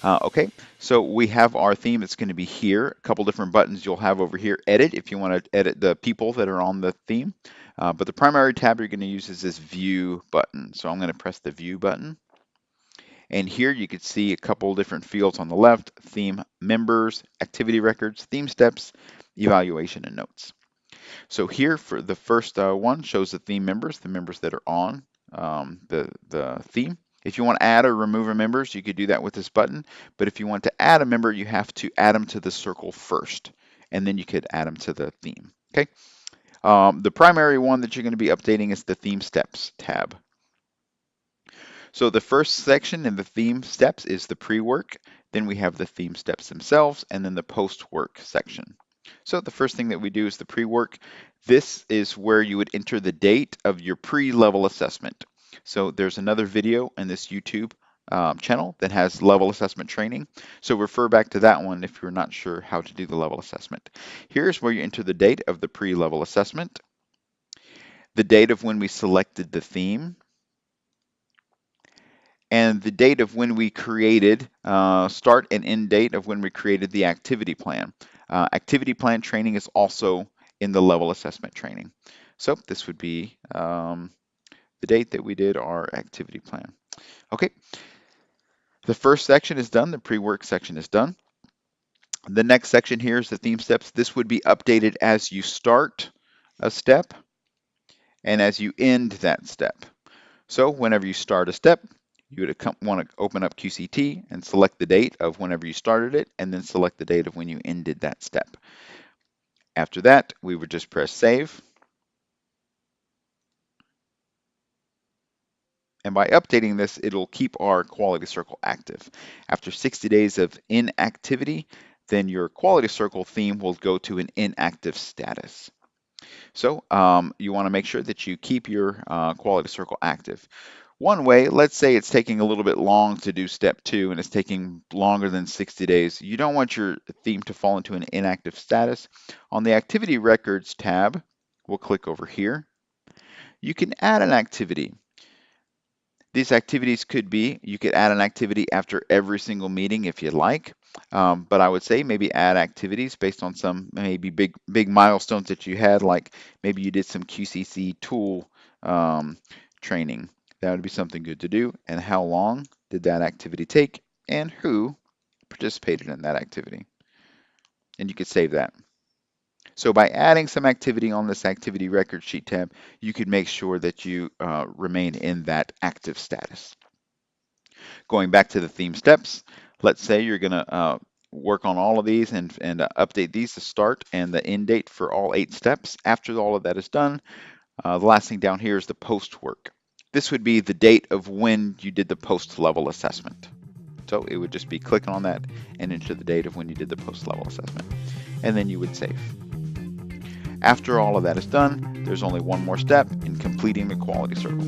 Okay, so we have our theme. It's going to be here. A couple different buttons you'll have over here. Edit if you want to edit the people that are on the theme. But the primary tab you're going to use is this View button. So I'm going to press the View button. And here you can see a couple different fields on the left: theme members, activity records, theme steps, evaluation, and notes. So here for the first one shows the theme members, the members that are on the theme. If you want to add or remove a members, you could do that with this button. But if you want to add a member, you have to add them to the circle first, and then you could add them to the theme. Okay. The primary one that you're going to be updating is the theme steps tab. So the first section in the theme steps is the pre-work. Then we have the theme steps themselves, and then the post-work section. So the first thing that we do is the pre-work. This is where you would enter the date of your pre-level assessment. So there's another video in this YouTube channel that has level assessment training. So refer back to that one if you're not sure how to do the level assessment. Here's where you enter the date of the pre-level assessment, the date of when we selected the theme, and the date of when we created, start and end date of when we created the activity plan. Activity plan training is also in the level assessment training. So this would be the date that we did our activity plan. Okay, the first section is done, the pre-work section is done. The next section here is the theme steps. This would be updated as you start a step and as you end that step. So whenever you start a step, you would want to open up QCT and select the date of whenever you started it, and then select the date of when you ended that step. After that, we would just press save. And by updating this, it'll keep our quality circle active. After 60 days of inactivity, then your quality circle theme will go to an inactive status. So you want to make sure that you keep your quality circle active. One way, let's say it's taking a little bit long to do step 2 and it's taking longer than 60 days. You don't want your theme to fall into an inactive status. On the Activity Records tab, we'll click over here. You can add an activity. These activities could be, you could add an activity after every single meeting if you'd like, but I would say maybe add activities based on some maybe big milestones that you had, like maybe you did some QCC tool training. That would be something good to do. And how long did that activity take, and who participated in that activity? And you could save that. So by adding some activity on this activity record sheet tab, you could make sure that you remain in that active status. Going back to the theme steps, let's say you're going to work on all of these and update these, to start and the end date for all 8 steps. After all of that is done, the last thing down here is the post work. This would be the date of when you did the post level assessment. So it would just be clicking on that and enter the date of when you did the post level assessment. And then you would save. After all of that is done, there's only one more step in completing the quality circle.